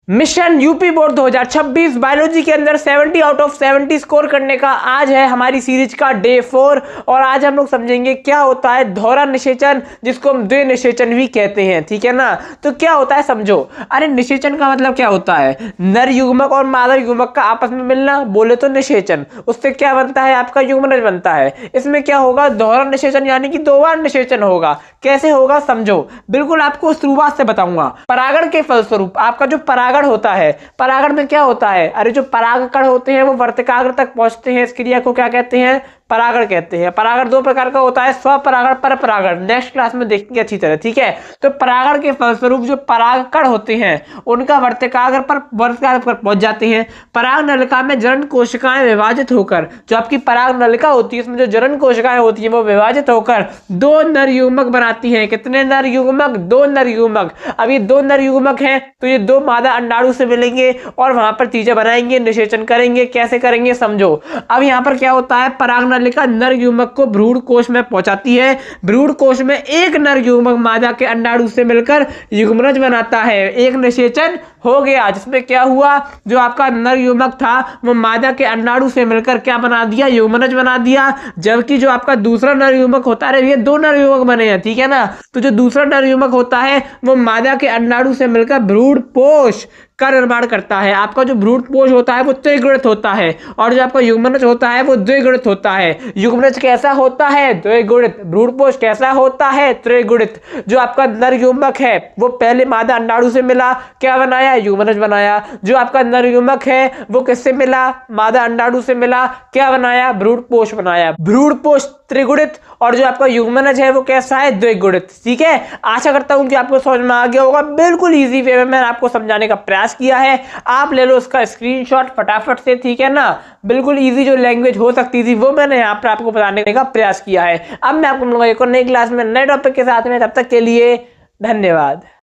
Mission UP board 2026 biology के अंदर 70 out of 70 score करने का आज है हमारी सीरीज का डे 4। और आज हम लोग समझेंगे क्या होता है दोहरा निषेचन, जिसको हम द्वि निषेचन भी कहते हैं। ठीक है ना, तो क्या होता है समझो। अरे निषेचन का मतलब क्या होता है? नर युग्मक और मादा युग्मक का आपस में मिलना, बोले तो निषेचन। उससे क्या बनता है? आपका युग्मनज बनता है। इसमें क्या होगा? दोहरा निषेचन यानी कि दो बार निषेचन होगा। कैसे होगा समझो, बिल्कुल आपको शुरुआत से बताऊंगा। परागण के फलस्वरूप आपका जो परागण होता है, परागण में क्या होता है? अरे जो परागकण होते हैं वो वर्तिकाग्र तक पहुंचते हैं। इस क्रिया को क्या कहते हैं? परागण कहते हैं। परागण दो प्रकार का होता है, स्वपरागण, परपरागण। नेक्स्ट क्लास में देखेंगे अच्छी तरह। ठीक है, तो परागण के फलस्वरूप जो परागकण होते हैं उनका वर्तिकाग्र पर पहुंच जाते हैं। पराग नलिका में जनन कोशिकाएं विभाजित होकर, जो आपकी पराग नलिका होती है उसमें जो जनन कोशिकाएं होती है वो विभाजित होकर दो नर युग्मक बनाती हैं। कितने नर युग्मक? दो नर युग्मक। अब ये दो नर युग्मक हैं तो ये दो मादा अंडाणु से मिलेंगे और वहां पर तीजा बनाएंगे, निषेचन करेंगे। कैसे करेंगे समझो। अब यहाँ पर क्या होता है? पराग नलिका नर युग्मक को भ्रूण कोश में पहुंचाती है। भ्रूण कोश में एक नर युग्मक मादा के अंडाणु से मिलकर युग्मनज बनाता है। एक निषेचन हो गया, जिसमें क्या हुआ? जो आपका नर युग्मक था वो मादा के अंडाणु से मिलकर क्या बना दिया? युग्मनज बना दिया। जबकि जो आपका दूसरा नर युग्मक होता है, ये दो नर युग्मक बने हैं। ठीक है ना, तो जो दूसरा नर युग्मक होता है वो मादा के अंडाणु से मिलकर भ्रूण पोष का निर्माण करता है। आपका जो भ्रूण पोष होता है वो त्रिगुणित होता है और जो आपका युग्मनज होता है वो द्विगुणित होता है। युग्मनज कैसा होता है? द्विगुणित। भ्रूण पोष कैसा होता है? त्रिगुणित। जो आपका नर युग्मक है वो पहले मादा अंडाणु से मिला, क्या बनाया? युग्मनज बनाया। जो आपका नर युग्मक है वो किससे मिला? मादा अंडाणु से मिला, क्या बनाया? भ्रूण पोष बनाया। भ्रूण पोष त्रिगुणित और जो आपका युग्मनज है वो कैसा है? द्विगुणित। ठीक है, आशा करता हूं कि आपको समझ में आ गया होगा। बिल्कुल इजी वे में मैंने आपको समझाने का प्रयास किया है। आप ले लो उसका स्क्रीनशॉट फटाफट से। ठीक है ना, बिल्कुल इजी जो लैंग्वेज हो सकती थी वो मैंने यहाँ पर आपको बताने का प्रयास किया है। अब मैं आपको मिलूंगा एक और नई क्लास में नए टॉपिक के साथ में। तब तक के लिए धन्यवाद।